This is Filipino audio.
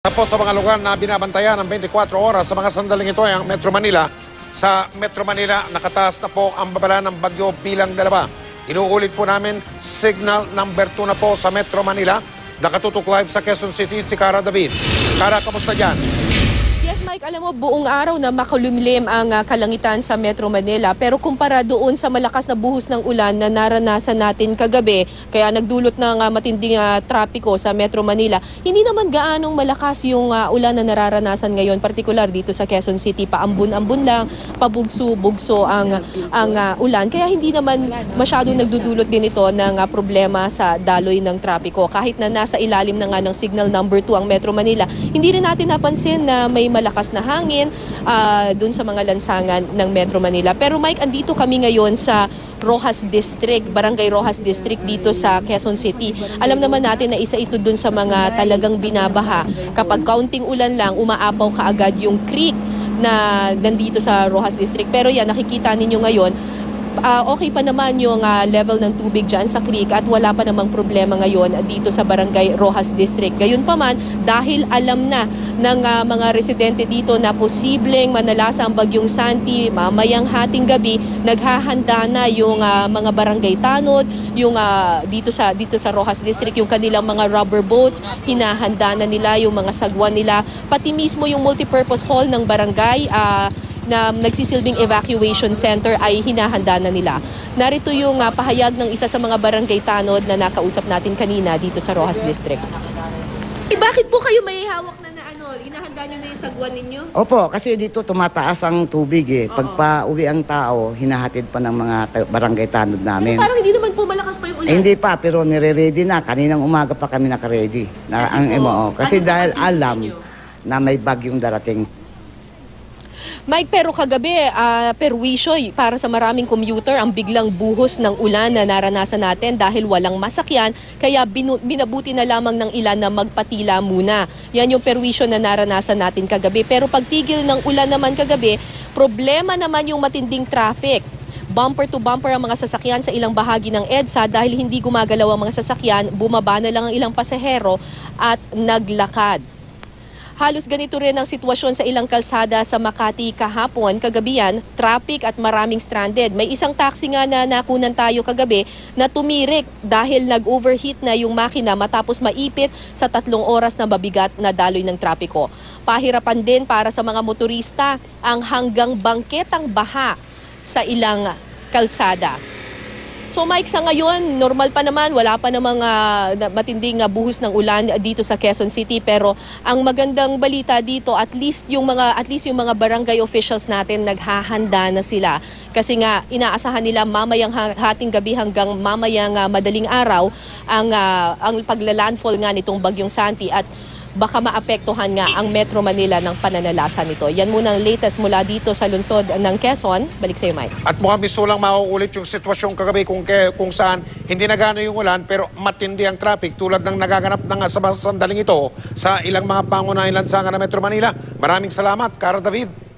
Tapos sa mga lugar na binabantayan ng 24 oras sa mga sandaling ito ay ang Metro Manila. Sa Metro Manila, nakataas na po ang babala ng bagyo bilang 2. Inuulit po namin, signal number 2 na po sa Metro Manila. Nakatutok live sa Quezon City si Cara David. Cara, kamusta dyan? Yes, Mike, alam mo, buong araw na makulumlim ang kalangitan sa Metro Manila. Pero kumpara doon sa malakas na buhos ng ulan na naranasan natin kagabi, kaya nagdulot ng matinding trapiko sa Metro Manila, hindi naman gaanong malakas yung ulan na nararanasan ngayon, partikular dito sa Quezon City. Paambun-ambun lang, pabugso-bugso ang ulan. Kaya hindi naman masyado nagdudulot din ito ng problema sa daloy ng trapiko. Kahit na nasa ilalim na nga ng signal number 2 ang Metro Manila, hindi rin natin napansin na may malakas na hangin dun sa mga lansangan ng Metro Manila. Pero Mike, andito kami ngayon sa Roxas District, Barangay Roxas District dito sa Quezon City. Alam naman natin na isa ito dun sa mga talagang binabaha. Kapag kaunting ulan lang, umaapaw kaagad yung creek na nandito sa Roxas District. Pero yan, nakikita ninyo ngayon, okay pa naman yung level ng tubig dyan sa creek at wala pa namang problema ngayon dito sa Barangay Roxas District. Gayunpaman, dahil alam na ng mga residente dito na posibleng manalasa ang bagyong Santi mamayang hating gabi, naghahanda na yung mga barangay tanod, yung dito sa Roxas District, yung kanilang mga rubber boats, hinahanda na nila yung mga sagwan nila, pati mismo yung multipurpose hall ng barangay na nagsisilbing evacuation center ay hinahanda na nila. Narito yung pahayag ng isa sa mga barangay tanod na nakausap natin kanina dito sa Roxas District. Bakit po kayo may hawak na inahanda nyo na yung sagwan ninyo? Opo, kasi dito tumataas ang tubig eh. Pag pauwi ang tao, hinahatid pa ng mga barangay tanod namin. Parang hindi naman po malakas pa yung ulan. Hindi pa, pero nire-ready na. Kaninang umaga pa kami naka-ready. Kasi dahil alam na may bagyong darating. Mike, pero kagabi, perwisyo para sa maraming commuter ang biglang buhos ng ulan na naranasan natin dahil walang masakyan, kaya binabuti na lamang ng ilan na magpatila muna. Yan yung perwisyo na naranasan natin kagabi. Pero pagtigil ng ulan naman kagabi, problema naman yung matinding traffic. Bumper to bumper ang mga sasakyan sa ilang bahagi ng EDSA dahil hindi gumagalaw ang mga sasakyan, bumaba na lang ang ilang pasahero at naglakad. Halos ganito rin ang sitwasyon sa ilang kalsada sa Makati kahapon. Kagabihan, traffic at maraming stranded. May isang taxi nga na nakunan tayo kagabi na tumirik dahil nag-overheat na yung makina matapos maipit sa 3 oras na mabigat na daloy ng trapiko. Pahirapan din para sa mga motorista ang hanggang bangketang baha sa ilang kalsada. So Mike, sa ngayon, normal pa naman, wala pa namang matinding buhos ng ulan dito sa Quezon City, pero ang magandang balita dito, at least yung mga barangay officials natin naghahanda na sila. Kasi nga inaasahan nila mamayang hating gabi hanggang mamayang madaling araw ang paglalandfall nga nitong bagyong Santi at baka maapektuhan nga ang Metro Manila ng pananalasa nito. Yan muna ang latest mula dito sa lungsod ng Quezon. Balik sa iyo, Mike. At mukhang gusto lang mauulit yung sitwasyon kagabi kung saan hindi nagano yung ulan pero matindi ang traffic tulad ng nagaganap na sa sandaling ito sa ilang mga pangunahing lansangan ng Metro Manila. Maraming salamat, Cara David.